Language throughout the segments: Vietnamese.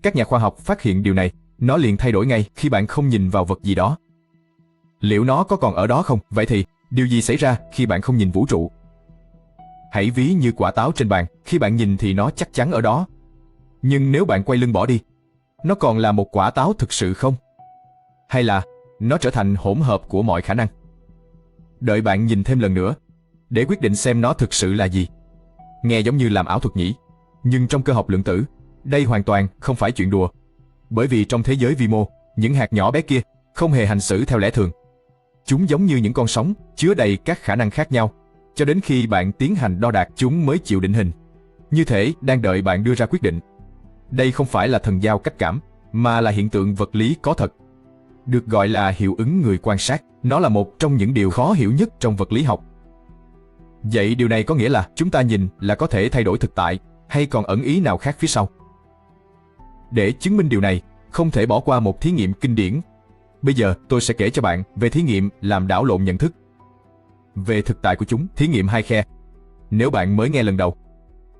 Các nhà khoa học phát hiện điều này, nó liền thay đổi ngay khi bạn không nhìn vào vật gì đó. Liệu nó có còn ở đó không? Vậy thì, điều gì xảy ra khi bạn không nhìn vũ trụ? Hãy ví như quả táo trên bàn, khi bạn nhìn thì nó chắc chắn ở đó. Nhưng nếu bạn quay lưng bỏ đi, nó còn là một quả táo thực sự không? Hay là nó trở thành hỗn hợp của mọi khả năng? Đợi bạn nhìn thêm lần nữa, để quyết định xem nó thực sự là gì. Nghe giống như làm ảo thuật nhỉ? Nhưng trong cơ học lượng tử, đây hoàn toàn không phải chuyện đùa. Bởi vì trong thế giới vi mô, những hạt nhỏ bé kia không hề hành xử theo lẽ thường. Chúng giống như những con sóng, chứa đầy các khả năng khác nhau, cho đến khi bạn tiến hành đo đạc chúng mới chịu định hình. Như thể đang đợi bạn đưa ra quyết định. Đây không phải là thần giao cách cảm, mà là hiện tượng vật lý có thật. Được gọi là hiệu ứng người quan sát. Nó là một trong những điều khó hiểu nhất trong vật lý học. Vậy điều này có nghĩa là chúng ta nhìn là có thể thay đổi thực tại, hay còn ẩn ý nào khác phía sau? Để chứng minh điều này, không thể bỏ qua một thí nghiệm kinh điển. Bây giờ tôi sẽ kể cho bạn về thí nghiệm làm đảo lộn nhận thức. Về thực tại của chúng, thí nghiệm hai khe. Nếu bạn mới nghe lần đầu,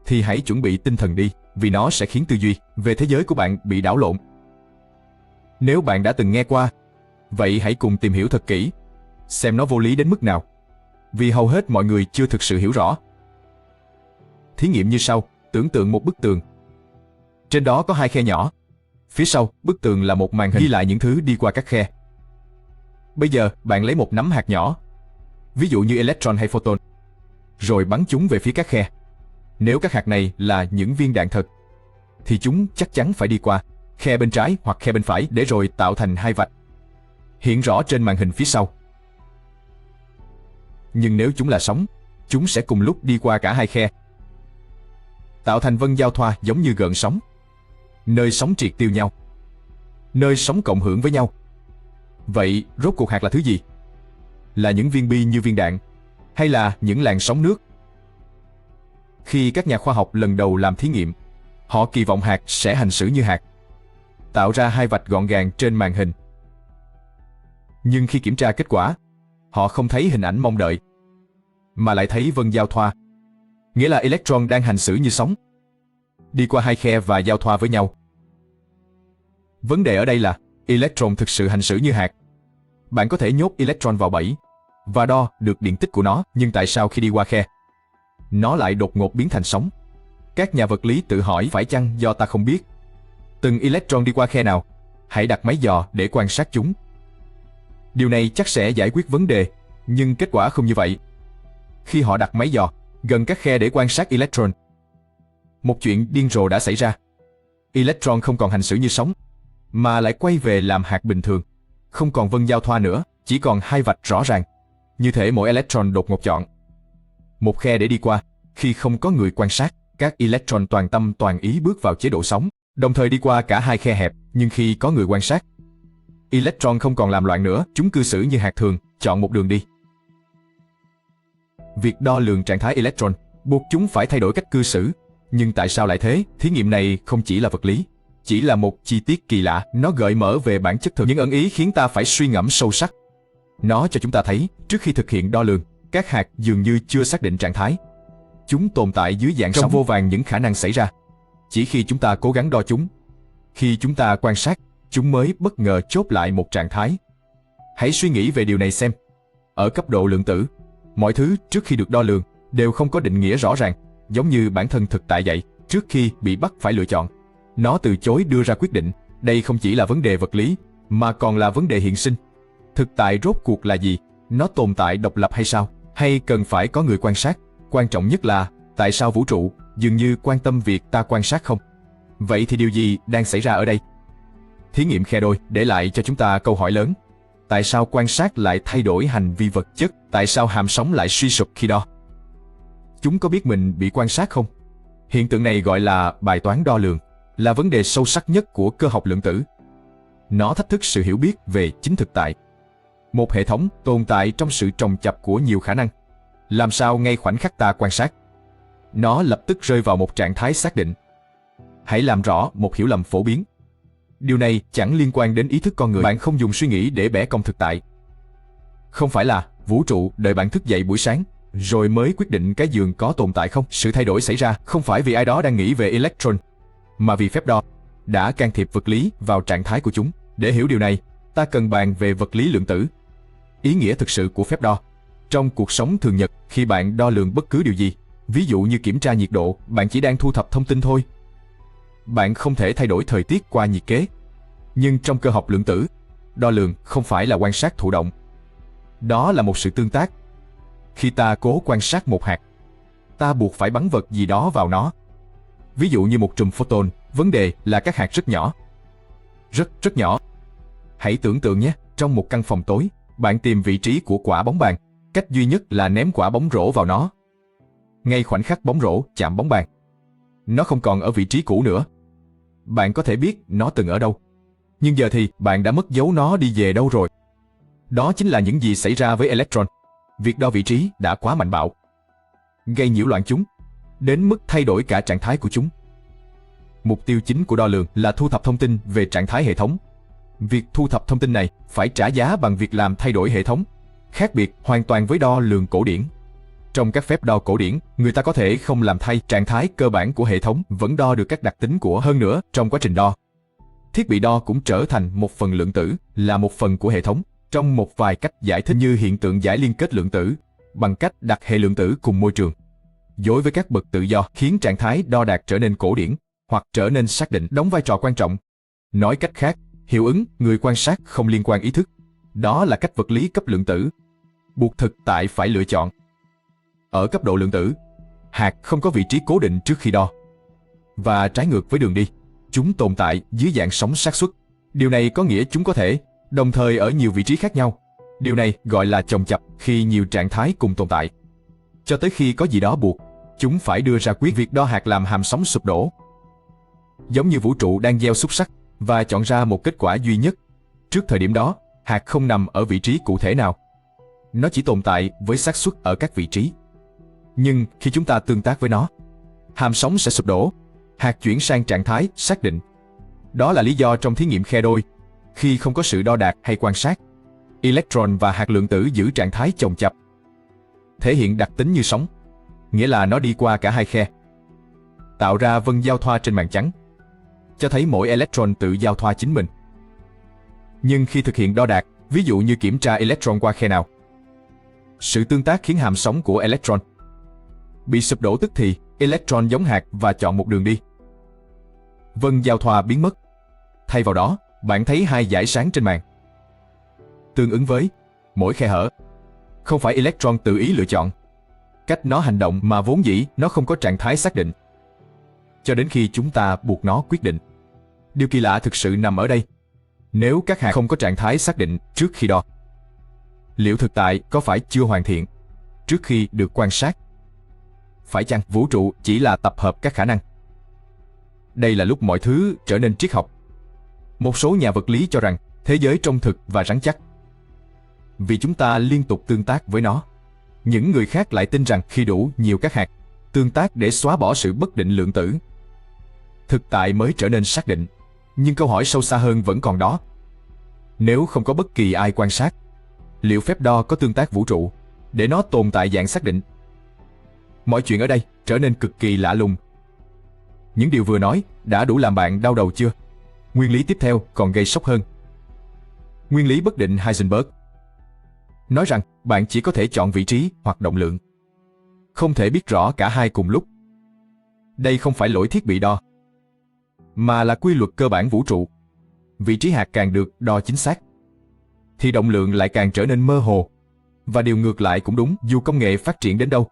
thì hãy chuẩn bị tinh thần đi, vì nó sẽ khiến tư duy về thế giới của bạn bị đảo lộn. Nếu bạn đã từng nghe qua, vậy hãy cùng tìm hiểu thật kỹ, xem nó vô lý đến mức nào. Vì hầu hết mọi người chưa thực sự hiểu rõ. Thí nghiệm như sau, tưởng tượng một bức tường. Trên đó có hai khe nhỏ. Phía sau, bức tường là một màn hình ghi lại những thứ đi qua các khe. Bây giờ, bạn lấy một nắm hạt nhỏ, ví dụ như electron hay photon, rồi bắn chúng về phía các khe. Nếu các hạt này là những viên đạn thật, thì chúng chắc chắn phải đi qua khe bên trái hoặc khe bên phải để rồi tạo thành hai vạch, hiện rõ trên màn hình phía sau. Nhưng nếu chúng là sóng, chúng sẽ cùng lúc đi qua cả hai khe, tạo thành vân giao thoa giống như gợn sóng, nơi sóng triệt tiêu nhau, nơi sóng cộng hưởng với nhau. Vậy rốt cuộc hạt là thứ gì? Là những viên bi như viên đạn, hay là những làn sóng nước? Khi các nhà khoa học lần đầu làm thí nghiệm, họ kỳ vọng hạt sẽ hành xử như hạt, tạo ra hai vạch gọn gàng trên màn hình. Nhưng khi kiểm tra kết quả, họ không thấy hình ảnh mong đợi, mà lại thấy vân giao thoa, nghĩa là electron đang hành xử như sóng, đi qua hai khe và giao thoa với nhau. Vấn đề ở đây là electron thực sự hành xử như hạt. Bạn có thể nhốt electron vào bẫy và đo được điện tích của nó, nhưng tại sao khi đi qua khe, nó lại đột ngột biến thành sóng? Các nhà vật lý tự hỏi, phải chăng do ta không biết từng electron đi qua khe nào? Hãy đặt máy dò để quan sát chúng. Điều này chắc sẽ giải quyết vấn đề, nhưng kết quả không như vậy. Khi họ đặt máy dò gần các khe để quan sát electron, một chuyện điên rồ đã xảy ra. Electron không còn hành xử như sóng, mà lại quay về làm hạt bình thường. Không còn vân giao thoa nữa, chỉ còn hai vạch rõ ràng. Như thể mỗi electron đột ngột chọn một khe để đi qua. Khi không có người quan sát, các electron toàn tâm toàn ý bước vào chế độ sóng, đồng thời đi qua cả hai khe hẹp. Nhưng khi có người quan sát, electron không còn làm loạn nữa, chúng cư xử như hạt thường, chọn một đường đi. Việc đo lường trạng thái electron buộc chúng phải thay đổi cách cư xử. Nhưng tại sao lại thế? Thí nghiệm này không chỉ là vật lý, chỉ là một chi tiết kỳ lạ. Nó gợi mở về bản chất thực. Những ẩn ý khiến ta phải suy ngẫm sâu sắc. Nó cho chúng ta thấy, trước khi thực hiện đo lường, các hạt dường như chưa xác định trạng thái. Chúng tồn tại dưới dạng sóng, vô vàn những khả năng xảy ra. Chỉ khi chúng ta cố gắng đo chúng, khi chúng ta quan sát, chúng mới bất ngờ chốt lại một trạng thái. Hãy suy nghĩ về điều này xem. Ở cấp độ lượng tử, mọi thứ trước khi được đo lường đều không có định nghĩa rõ ràng, giống như bản thân thực tại vậy. Trước khi bị bắt phải lựa chọn, nó từ chối đưa ra quyết định. Đây không chỉ là vấn đề vật lý, mà còn là vấn đề hiện sinh. Thực tại rốt cuộc là gì? Nó tồn tại độc lập hay sao? Hay cần phải có người quan sát? Quan trọng nhất là, tại sao vũ trụ dường như quan tâm việc ta quan sát không? Vậy thì điều gì đang xảy ra ở đây? Thí nghiệm khe đôi để lại cho chúng ta câu hỏi lớn. Tại sao quan sát lại thay đổi hành vi vật chất? Tại sao hàm sóng lại suy sụp khi đo? Chúng có biết mình bị quan sát không? Hiện tượng này gọi là bài toán đo lường, là vấn đề sâu sắc nhất của cơ học lượng tử. Nó thách thức sự hiểu biết về chính thực tại. Một hệ thống tồn tại trong sự chồng chập của nhiều khả năng. Làm sao ngay khoảnh khắc ta quan sát, nó lập tức rơi vào một trạng thái xác định. Hãy làm rõ một hiểu lầm phổ biến. Điều này chẳng liên quan đến ý thức con người. Bạn không dùng suy nghĩ để bẻ cong thực tại. Không phải là vũ trụ đợi bạn thức dậy buổi sáng rồi mới quyết định cái giường có tồn tại không. Sự thay đổi xảy ra không phải vì ai đó đang nghĩ về electron, mà vì phép đo đã can thiệp vật lý vào trạng thái của chúng. Để hiểu điều này, ta cần bàn về vật lý lượng tử. Ý nghĩa thực sự của phép đo. Trong cuộc sống thường nhật, khi bạn đo lường bất cứ điều gì, ví dụ như kiểm tra nhiệt độ, bạn chỉ đang thu thập thông tin thôi. Bạn không thể thay đổi thời tiết qua nhiệt kế. Nhưng trong cơ học lượng tử, đo lường không phải là quan sát thụ động. Đó là một sự tương tác. Khi ta cố quan sát một hạt, ta buộc phải bắn vật gì đó vào nó. Ví dụ như một chùm photon, vấn đề là các hạt rất nhỏ. Rất nhỏ. Hãy tưởng tượng nhé, trong một căn phòng tối, bạn tìm vị trí của quả bóng bàn. Cách duy nhất là ném quả bóng rổ vào nó. Ngay khoảnh khắc bóng rổ chạm bóng bàn, nó không còn ở vị trí cũ nữa. Bạn có thể biết nó từng ở đâu, nhưng giờ thì bạn đã mất dấu nó đi về đâu rồi. Đó chính là những gì xảy ra với electron. Việc đo vị trí đã quá mạnh bạo, gây nhiễu loạn chúng, đến mức thay đổi cả trạng thái của chúng. Mục tiêu chính của đo lường là thu thập thông tin về trạng thái hệ thống. Việc thu thập thông tin này phải trả giá bằng việc làm thay đổi hệ thống, khác biệt hoàn toàn với đo lường cổ điển. Trong các phép đo cổ điển, người ta có thể không làm thay trạng thái cơ bản của hệ thống, vẫn đo được các đặc tính của. Hơn nữa, trong quá trình đo, thiết bị đo cũng trở thành một phần lượng tử, là một phần của hệ thống. Trong một vài cách giải thích như hiện tượng giải liên kết lượng tử, bằng cách đặt hệ lượng tử cùng môi trường, đối với các bậc tự do, khiến trạng thái đo đạc trở nên cổ điển hoặc trở nên xác định, đóng vai trò quan trọng. Nói cách khác, hiệu ứng người quan sát không liên quan ý thức. Đó là cách vật lý cấp lượng tử buộc thực tại phải lựa chọn. Ở cấp độ lượng tử, hạt không có vị trí cố định trước khi đo, và trái ngược với đường đi, chúng tồn tại dưới dạng sóng xác suất. Điều này có nghĩa chúng có thể đồng thời ở nhiều vị trí khác nhau. Điều này gọi là chồng chập khi nhiều trạng thái cùng tồn tại. Cho tới khi có gì đó buộc chúng phải đưa ra quyết. Việc đo hạt làm hàm sóng sụp đổ. Giống như vũ trụ đang gieo xúc xắc và chọn ra một kết quả duy nhất. Trước thời điểm đó, hạt không nằm ở vị trí cụ thể nào. Nó chỉ tồn tại với xác suất ở các vị trí. Nhưng khi chúng ta tương tác với nó, hàm sóng sẽ sụp đổ, hạt chuyển sang trạng thái xác định. Đó là lý do trong thí nghiệm khe đôi, khi không có sự đo đạc hay quan sát, electron và hạt lượng tử giữ trạng thái chồng chập, thể hiện đặc tính như sóng, nghĩa là nó đi qua cả hai khe, tạo ra vân giao thoa trên màn trắng, cho thấy mỗi electron tự giao thoa chính mình. Nhưng khi thực hiện đo đạc, ví dụ như kiểm tra electron qua khe nào, sự tương tác khiến hàm sóng của electron bị sụp đổ, tức thì electron giống hạt và chọn một đường đi. Vân giao thoa biến mất. Thay vào đó, bạn thấy hai dải sáng trên màn, tương ứng với mỗi khe hở. Không phải electron tự ý lựa chọn cách nó hành động, mà vốn dĩ nó không có trạng thái xác định, cho đến khi chúng ta buộc nó quyết định. Điều kỳ lạ thực sự nằm ở đây. Nếu các hạt không có trạng thái xác định trước khi đo, liệu thực tại có phải chưa hoàn thiện trước khi được quan sát? Phải chăng vũ trụ chỉ là tập hợp các khả năng? Đây là lúc mọi thứ trở nên triết học. Một số nhà vật lý cho rằng thế giới trông thực và rắn chắc vì chúng ta liên tục tương tác với nó. Những người khác lại tin rằng khi đủ nhiều các hạt tương tác để xóa bỏ sự bất định lượng tử, thực tại mới trở nên xác định. Nhưng câu hỏi sâu xa hơn vẫn còn đó. Nếu không có bất kỳ ai quan sát, liệu phép đo có tương tác vũ trụ để nó tồn tại dạng xác định? Mọi chuyện ở đây trở nên cực kỳ lạ lùng. Những điều vừa nói đã đủ làm bạn đau đầu chưa? Nguyên lý tiếp theo còn gây sốc hơn. Nguyên lý bất định Heisenberg nói rằng bạn chỉ có thể chọn vị trí hoặc động lượng, không thể biết rõ cả hai cùng lúc. Đây không phải lỗi thiết bị đo, mà là quy luật cơ bản vũ trụ. Vị trí hạt càng được đo chính xác, thì động lượng lại càng trở nên mơ hồ. Và điều ngược lại cũng đúng, dù công nghệ phát triển đến đâu.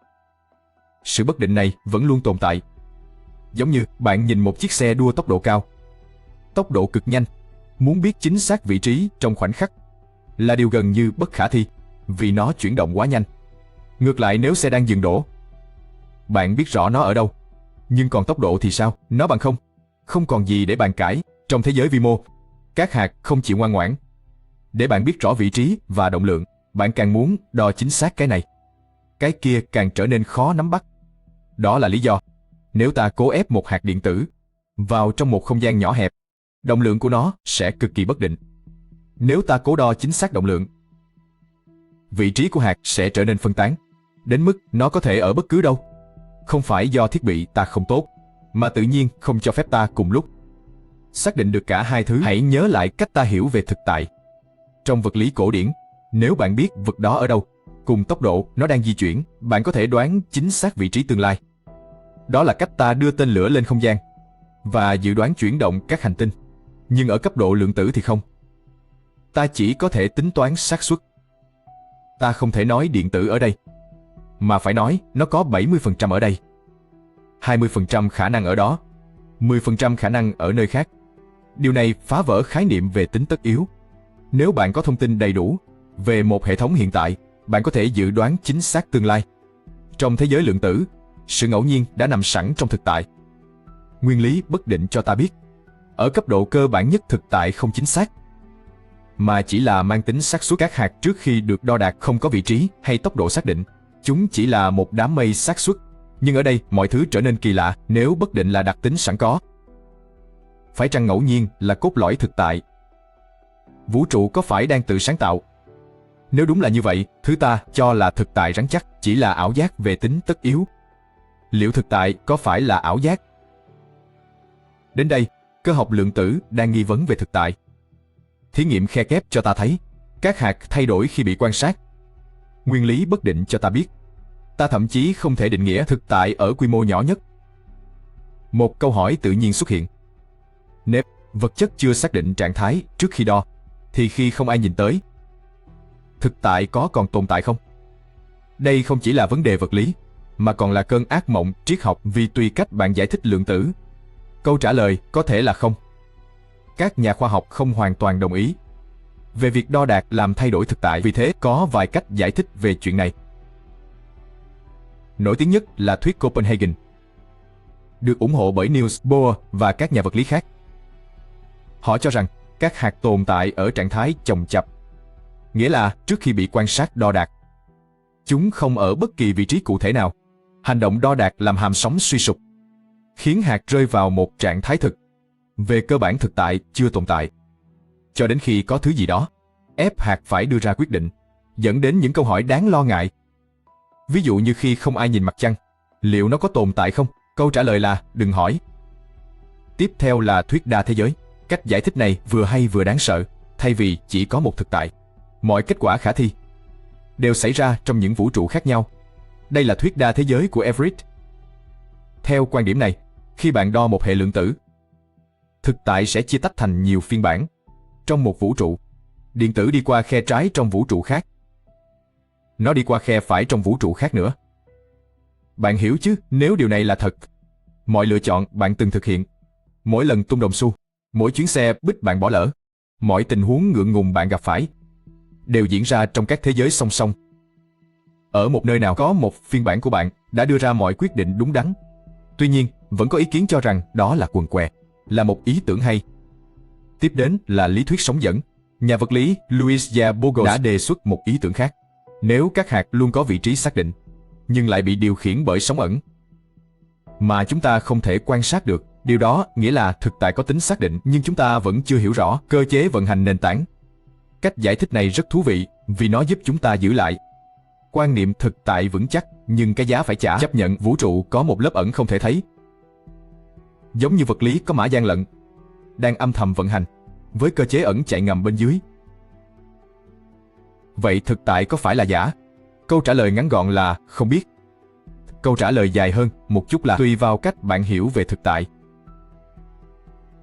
Sự bất định này vẫn luôn tồn tại. Giống như bạn nhìn một chiếc xe đua tốc độ cao, tốc độ cực nhanh, muốn biết chính xác vị trí trong khoảnh khắc là điều gần như bất khả thi, vì nó chuyển động quá nhanh. Ngược lại, nếu xe đang dừng đổ, bạn biết rõ nó ở đâu, nhưng còn tốc độ thì sao? Nó bằng không. Không còn gì để bàn cãi. Trong thế giới vi mô, các hạt không chịu ngoan ngoãn. Để bạn biết rõ vị trí và động lượng, bạn càng muốn đo chính xác cái này, cái kia càng trở nên khó nắm bắt. Đó là lý do, nếu ta cố ép một hạt điện tử vào trong một không gian nhỏ hẹp, động lượng của nó sẽ cực kỳ bất định. Nếu ta cố đo chính xác động lượng, vị trí của hạt sẽ trở nên phân tán, đến mức nó có thể ở bất cứ đâu. Không phải do thiết bị ta không tốt, mà tự nhiên không cho phép ta cùng lúc xác định được cả hai thứ. Hãy nhớ lại cách ta hiểu về thực tại. Trong vật lý cổ điển, nếu bạn biết vật đó ở đâu, cùng tốc độ nó đang di chuyển, bạn có thể đoán chính xác vị trí tương lai. Đó là cách ta đưa tên lửa lên không gian và dự đoán chuyển động các hành tinh. Nhưng ở cấp độ lượng tử thì không. Ta chỉ có thể tính toán xác suất. Ta không thể nói điện tử ở đây, mà phải nói nó có 70% ở đây, 20% khả năng ở đó, 10% khả năng ở nơi khác. Điều này phá vỡ khái niệm về tính tất yếu. Nếu bạn có thông tin đầy đủ về một hệ thống hiện tại, bạn có thể dự đoán chính xác tương lai. Trong thế giới lượng tử, sự ngẫu nhiên đã nằm sẵn trong thực tại. Nguyên lý bất định cho ta biết, ở cấp độ cơ bản nhất thực tại không chính xác, mà chỉ là mang tính xác suất. Các hạt trước khi được đo đạc không có vị trí hay tốc độ xác định. Chúng chỉ là một đám mây xác suất. Nhưng ở đây, mọi thứ trở nên kỳ lạ nếu bất định là đặc tính sẵn có. Phải chăng ngẫu nhiên là cốt lõi thực tại? Vũ trụ có phải đang tự sáng tạo? Nếu đúng là như vậy, thứ ta cho là thực tại rắn chắc chỉ là ảo giác về tính tất yếu. Liệu thực tại có phải là ảo giác? Đến đây, cơ học lượng tử đang nghi vấn về thực tại. Thí nghiệm khe kép cho ta thấy các hạt thay đổi khi bị quan sát. Nguyên lý bất định cho ta biết ta thậm chí không thể định nghĩa thực tại ở quy mô nhỏ nhất. Một câu hỏi tự nhiên xuất hiện. Nếu vật chất chưa xác định trạng thái trước khi đo, thì khi không ai nhìn tới, thực tại có còn tồn tại không? Đây không chỉ là vấn đề vật lý, mà còn là cơn ác mộng triết học vì tùy cách bạn giải thích lượng tử. Câu trả lời có thể là không. Các nhà khoa học không hoàn toàn đồng ý về việc đo đạc làm thay đổi thực tại, vì thế có vài cách giải thích về chuyện này. Nổi tiếng nhất là thuyết Copenhagen, được ủng hộ bởi Niels Bohr và các nhà vật lý khác. Họ cho rằng các hạt tồn tại ở trạng thái chồng chập, nghĩa là trước khi bị quan sát đo đạc, chúng không ở bất kỳ vị trí cụ thể nào. Hành động đo đạc làm hàm sóng suy sụp, khiến hạt rơi vào một trạng thái thực. Về cơ bản thực tại chưa tồn tại, cho đến khi có thứ gì đó ép hạt phải đưa ra quyết định, dẫn đến những câu hỏi đáng lo ngại. Ví dụ như khi không ai nhìn mặt trăng, liệu nó có tồn tại không? Câu trả lời là đừng hỏi. Tiếp theo là thuyết đa thế giới. Cách giải thích này vừa hay vừa đáng sợ. Thay vì chỉ có một thực tại, mọi kết quả khả thi đều xảy ra trong những vũ trụ khác nhau. Đây là thuyết đa thế giới của Everett. Theo quan điểm này, khi bạn đo một hệ lượng tử, thực tại sẽ chia tách thành nhiều phiên bản. Trong một vũ trụ, điện tử đi qua khe trái trong vũ trụ khác. Nó đi qua khe phải trong vũ trụ khác nữa. Bạn hiểu chứ, nếu điều này là thật, mọi lựa chọn bạn từng thực hiện, mỗi lần tung đồng xu, mỗi chuyến xe buýt bạn bỏ lỡ, mọi tình huống ngượng ngùng bạn gặp phải, đều diễn ra trong các thế giới song song. Ở một nơi nào có một phiên bản của bạn đã đưa ra mọi quyết định đúng đắn. Tuy nhiên, vẫn có ý kiến cho rằng đó là quần què, là một ý tưởng hay. Tiếp đến là lý thuyết sóng dẫn. Nhà vật lý Luis Burgos đã đề xuất một ý tưởng khác. Nếu các hạt luôn có vị trí xác định, nhưng lại bị điều khiển bởi sóng ẩn mà chúng ta không thể quan sát được, điều đó nghĩa là thực tại có tính xác định nhưng chúng ta vẫn chưa hiểu rõ cơ chế vận hành nền tảng. Cách giải thích này rất thú vị vì nó giúp chúng ta giữ lại quan niệm thực tại vững chắc, nhưng cái giá phải trả. Chấp nhận vũ trụ có một lớp ẩn không thể thấy, giống như vật lý có mã gian lận đang âm thầm vận hành với cơ chế ẩn chạy ngầm bên dưới. Vậy thực tại có phải là giả? Câu trả lời ngắn gọn là không biết. Câu trả lời dài hơn một chút là tùy vào cách bạn hiểu về thực tại.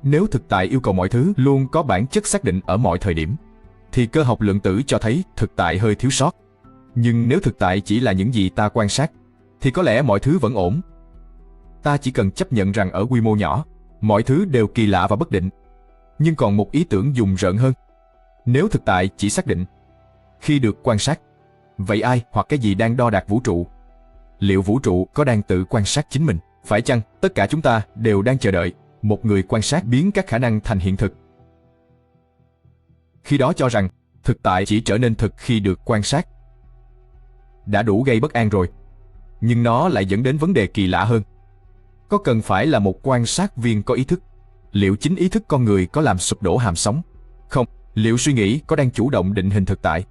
Nếu thực tại yêu cầu mọi thứ luôn có bản chất xác định ở mọi thời điểm, thì cơ học lượng tử cho thấy thực tại hơi thiếu sót. Nhưng nếu thực tại chỉ là những gì ta quan sát, thì có lẽ mọi thứ vẫn ổn. Ta chỉ cần chấp nhận rằng ở quy mô nhỏ, mọi thứ đều kỳ lạ và bất định. Nhưng còn một ý tưởng rùng rợn hơn. Nếu thực tại chỉ xác định khi được quan sát, vậy ai hoặc cái gì đang đo đạc vũ trụ? Liệu vũ trụ có đang tự quan sát chính mình? Phải chăng tất cả chúng ta đều đang chờ đợi một người quan sát biến các khả năng thành hiện thực? Khi đó cho rằng thực tại chỉ trở nên thực khi được quan sát đã đủ gây bất an rồi. Nhưng nó lại dẫn đến vấn đề kỳ lạ hơn. Có cần phải là một quan sát viên có ý thức? Liệu chính ý thức con người có làm sụp đổ hàm sóng? Không. Liệu suy nghĩ có đang chủ động định hình thực tại?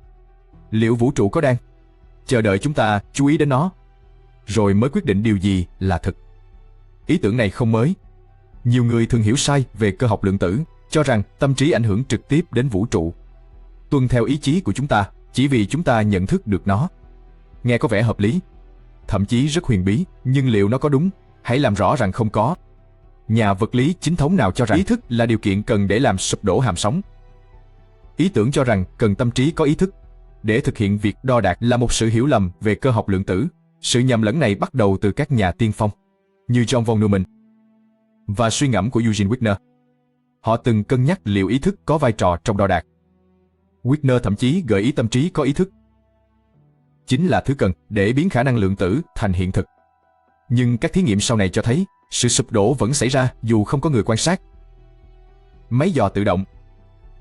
Liệu vũ trụ có đang chờ đợi chúng ta chú ý đến nó, rồi mới quyết định điều gì là thực? Ý tưởng này không mới. Nhiều người thường hiểu sai về cơ học lượng tử, cho rằng tâm trí ảnh hưởng trực tiếp đến vũ trụ, tuân theo ý chí của chúng ta chỉ vì chúng ta nhận thức được nó. Nghe có vẻ hợp lý, thậm chí rất huyền bí, nhưng liệu nó có đúng? Hãy làm rõ rằng không có. Nhà vật lý chính thống nào cho rằng ý thức là điều kiện cần để làm sụp đổ hàm sóng. Ý tưởng cho rằng cần tâm trí có ý thức để thực hiện việc đo đạc là một sự hiểu lầm về cơ học lượng tử. Sự nhầm lẫn này bắt đầu từ các nhà tiên phong như John von Neumann và suy ngẫm của Eugene Wigner. Họ từng cân nhắc liệu ý thức có vai trò trong đo đạc. Wigner thậm chí gợi ý tâm trí có ý thức chính là thứ cần để biến khả năng lượng tử thành hiện thực. Nhưng các thí nghiệm sau này cho thấy sự sụp đổ vẫn xảy ra dù không có người quan sát. Máy dò tự động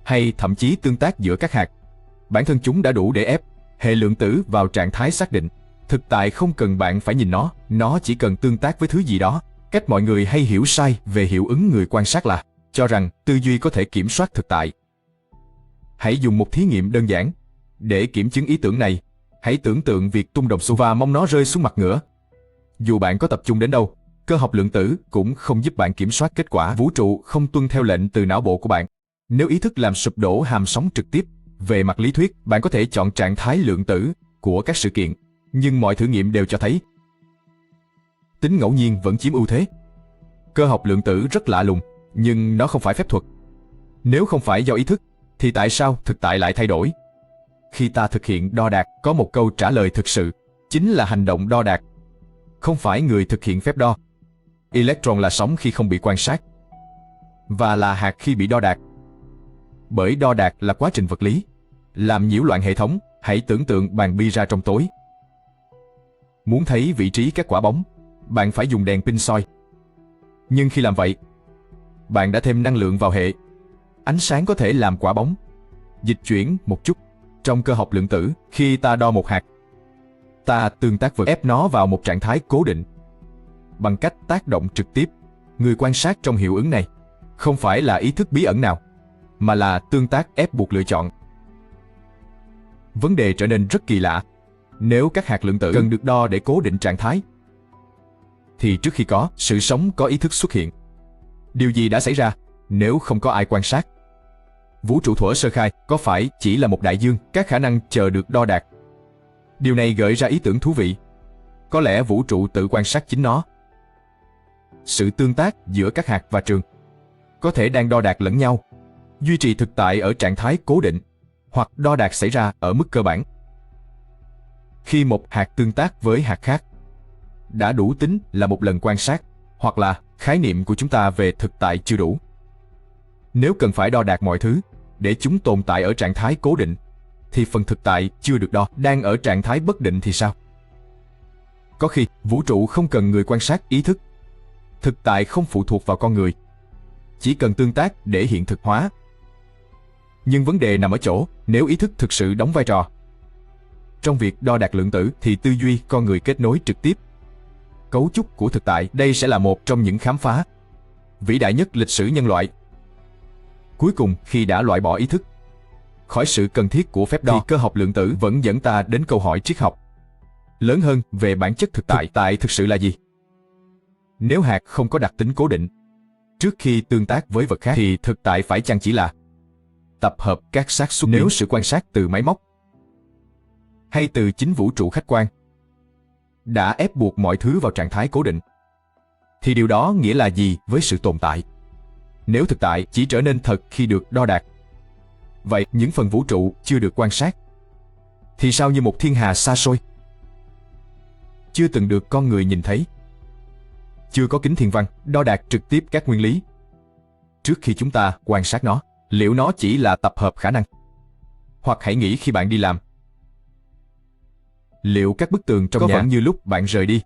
hay thậm chí tương tác giữa các hạt, bản thân chúng đã đủ để ép hệ lượng tử vào trạng thái xác định. Thực tại không cần bạn phải nhìn nó chỉ cần tương tác với thứ gì đó. Cách mọi người hay hiểu sai về hiệu ứng người quan sát là cho rằng tư duy có thể kiểm soát thực tại. Hãy dùng một thí nghiệm đơn giản để kiểm chứng ý tưởng này. Hãy tưởng tượng việc tung đồng xu và mong nó rơi xuống mặt ngửa. Dù bạn có tập trung đến đâu, cơ học lượng tử cũng không giúp bạn kiểm soát kết quả. Vũ trụ không tuân theo lệnh từ não bộ của bạn. Nếu ý thức làm sụp đổ hàm sóng trực tiếp, về mặt lý thuyết, bạn có thể chọn trạng thái lượng tử của các sự kiện. Nhưng mọi thử nghiệm đều cho thấy tính ngẫu nhiên vẫn chiếm ưu thế. Cơ học lượng tử rất lạ lùng, nhưng nó không phải phép thuật. Nếu không phải do ý thức, thì tại sao thực tại lại thay đổi? Khi ta thực hiện đo đạc, có một câu trả lời thực sự, chính là hành động đo đạc, không phải người thực hiện phép đo. Electron là sóng khi không bị quan sát, và là hạt khi bị đo đạc. Bởi đo đạc là quá trình vật lý, làm nhiễu loạn hệ thống. Hãy tưởng tượng bàn bi ra trong tối. Muốn thấy vị trí các quả bóng, bạn phải dùng đèn pin soi. Nhưng khi làm vậy, bạn đã thêm năng lượng vào hệ. Ánh sáng có thể làm quả bóng dịch chuyển một chút. Trong cơ học lượng tử, khi ta đo một hạt, ta tương tác vật ép nó vào một trạng thái cố định bằng cách tác động trực tiếp. Người quan sát trong hiệu ứng này không phải là ý thức bí ẩn nào, mà là tương tác ép buộc lựa chọn. Vấn đề trở nên rất kỳ lạ. Nếu các hạt lượng tử cần được đo để cố định trạng thái, thì trước khi có sự sống có ý thức xuất hiện. Điều gì đã xảy ra nếu không có ai quan sát? Vũ trụ thuở sơ khai có phải chỉ là một đại dương, các khả năng chờ được đo đạc? Điều này gợi ra ý tưởng thú vị. Có lẽ vũ trụ tự quan sát chính nó. Sự tương tác giữa các hạt và trường có thể đang đo đạc lẫn nhau, duy trì thực tại ở trạng thái cố định, hoặc đo đạc xảy ra ở mức cơ bản. Khi một hạt tương tác với hạt khác, đã đủ tính là một lần quan sát, hoặc là khái niệm của chúng ta về thực tại chưa đủ. Nếu cần phải đo đạc mọi thứ để chúng tồn tại ở trạng thái cố định, thì phần thực tại chưa được đo đang ở trạng thái bất định thì sao? Có khi vũ trụ không cần người quan sát ý thức. Thực tại không phụ thuộc vào con người, chỉ cần tương tác để hiện thực hóa. Nhưng vấn đề nằm ở chỗ, nếu ý thức thực sự đóng vai trò trong việc đo đạc lượng tử, thì tư duy con người kết nối trực tiếp cấu trúc của thực tại. Đây sẽ là một trong những khám phá vĩ đại nhất lịch sử nhân loại. Cuối cùng, khi đã loại bỏ ý thức khỏi sự cần thiết của phép đo, thì cơ học lượng tử vẫn dẫn ta đến câu hỏi triết học lớn hơn về bản chất thực tại. Thực tại thực sự là gì? Nếu hạt không có đặc tính cố định trước khi tương tác với vật khác, thì thực tại phải chăng chỉ là tập hợp các xác suất? Nếu sự quan sát từ máy móc hay từ chính vũ trụ khách quan đã ép buộc mọi thứ vào trạng thái cố định, thì điều đó nghĩa là gì với sự tồn tại? Nếu thực tại chỉ trở nên thật khi được đo đạc, vậy những phần vũ trụ chưa được quan sát thì sao như một thiên hà xa xôi, chưa từng được con người nhìn thấy, chưa có kính thiên văn đo đạc trực tiếp các nguyên lý trước khi chúng ta quan sát nó? Liệu nó chỉ là tập hợp khả năng? Hoặc hãy nghĩ khi bạn đi làm, liệu các bức tường trong nhà vẫn như lúc bạn rời đi,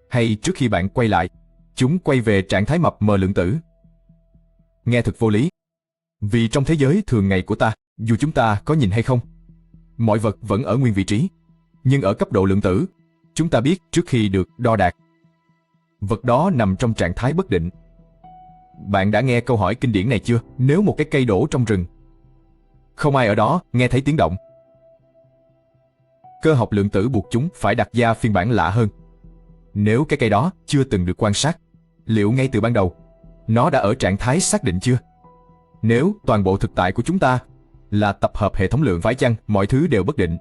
hay trước khi bạn quay lại, chúng quay về trạng thái mập mờ lượng tử? Nghe thật vô lý. Vì trong thế giới thường ngày của ta, dù chúng ta có nhìn hay không, mọi vật vẫn ở nguyên vị trí. Nhưng ở cấp độ lượng tử, chúng ta biết trước khi được đo đạc, vật đó nằm trong trạng thái bất định. Bạn đã nghe câu hỏi kinh điển này chưa? Nếu một cái cây đổ trong rừng, không ai ở đó nghe thấy tiếng động, cơ học lượng tử buộc chúng phải đặt ra phiên bản lạ hơn. Nếu cái cây đó chưa từng được quan sát, liệu ngay từ ban đầu Nó đã ở trạng thái xác định chưa? Nếu toàn bộ thực tại của chúng ta là tập hợp hệ thống lượng, phải chăng mọi thứ đều bất định,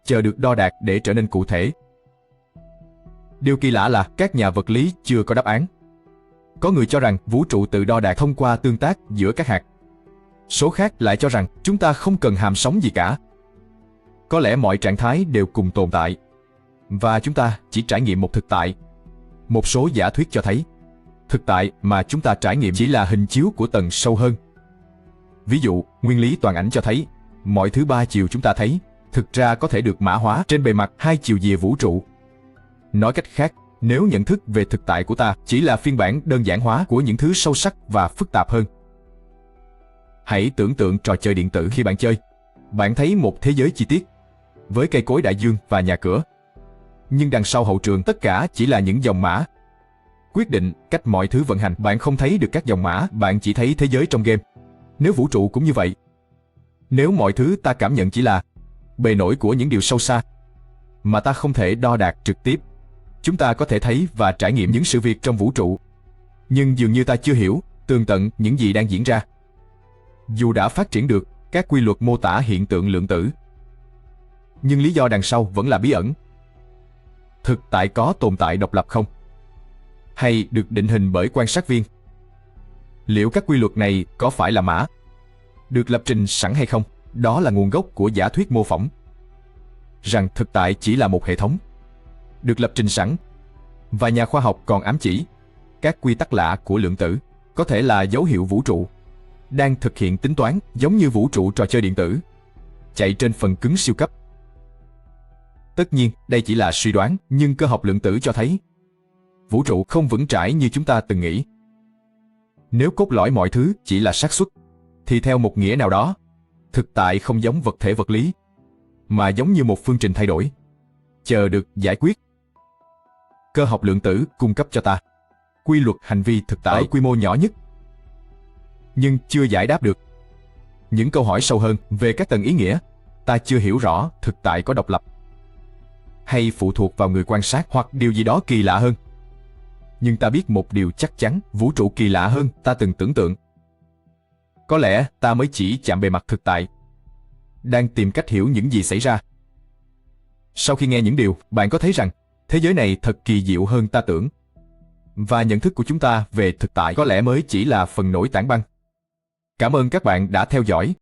chờ được đo đạc để trở nên cụ thể? Điều kỳ lạ là các nhà vật lý chưa có đáp án. Có người cho rằng vũ trụ tự đo đạc thông qua tương tác giữa các hạt. Số khác lại cho rằng chúng ta không cần hàm sóng gì cả. Có lẽ mọi trạng thái đều cùng tồn tại, và chúng ta chỉ trải nghiệm một thực tại. Một số giả thuyết cho thấy thực tại mà chúng ta trải nghiệm chỉ là hình chiếu của tầng sâu hơn. Ví dụ, nguyên lý toàn ảnh cho thấy mọi thứ ba chiều chúng ta thấy thực ra có thể được mã hóa trên bề mặt hai chiều dìa vũ trụ. Nói cách khác, nếu nhận thức về thực tại của ta chỉ là phiên bản đơn giản hóa của những thứ sâu sắc và phức tạp hơn. Hãy tưởng tượng trò chơi điện tử khi bạn chơi. Bạn thấy một thế giới chi tiết, với cây cối đại dương và nhà cửa. Nhưng đằng sau hậu trường tất cả chỉ là những dòng mã. Quyết định cách mọi thứ vận hành, bạn không thấy được các dòng mã, bạn chỉ thấy thế giới trong game. Nếu vũ trụ cũng như vậy, nếu mọi thứ ta cảm nhận chỉ là bề nổi của những điều sâu xa, mà ta không thể đo đạc trực tiếp, chúng ta có thể thấy và trải nghiệm những sự việc trong vũ trụ, nhưng dường như ta chưa hiểu tường tận những gì đang diễn ra. Dù đã phát triển được các quy luật mô tả hiện tượng lượng tử, nhưng lý do đằng sau vẫn là bí ẩn. Thực tại có tồn tại độc lập không? Hay được định hình bởi quan sát viên? Liệu các quy luật này có phải là mã được lập trình sẵn hay không? Đó là nguồn gốc của giả thuyết mô phỏng, rằng thực tại chỉ là một hệ thống được lập trình sẵn, và nhà khoa học còn ám chỉ các quy tắc lạ của lượng tử có thể là dấu hiệu vũ trụ đang thực hiện tính toán, giống như vũ trụ trò chơi điện tử chạy trên phần cứng siêu cấp. Tất nhiên, đây chỉ là suy đoán, nhưng cơ học lượng tử cho thấy vũ trụ không vững chãi như chúng ta từng nghĩ. Nếu cốt lõi mọi thứ chỉ là xác suất, thì theo một nghĩa nào đó, thực tại không giống vật thể vật lý, mà giống như một phương trình thay đổi, chờ được giải quyết. Cơ học lượng tử cung cấp cho ta quy luật hành vi thực tại ở quy mô nhỏ nhất, nhưng chưa giải đáp được những câu hỏi sâu hơn về các tầng ý nghĩa. Ta chưa hiểu rõ thực tại có độc lập, hay phụ thuộc vào người quan sát, hoặc điều gì đó kỳ lạ hơn. Nhưng ta biết một điều chắc chắn, vũ trụ kỳ lạ hơn ta từng tưởng tượng. Có lẽ ta mới chỉ chạm bề mặt thực tại, đang tìm cách hiểu những gì xảy ra. Sau khi nghe những điều, bạn có thấy rằng thế giới này thật kỳ diệu hơn ta tưởng, và nhận thức của chúng ta về thực tại có lẽ mới chỉ là phần nổi tảng băng. Cảm ơn các bạn đã theo dõi.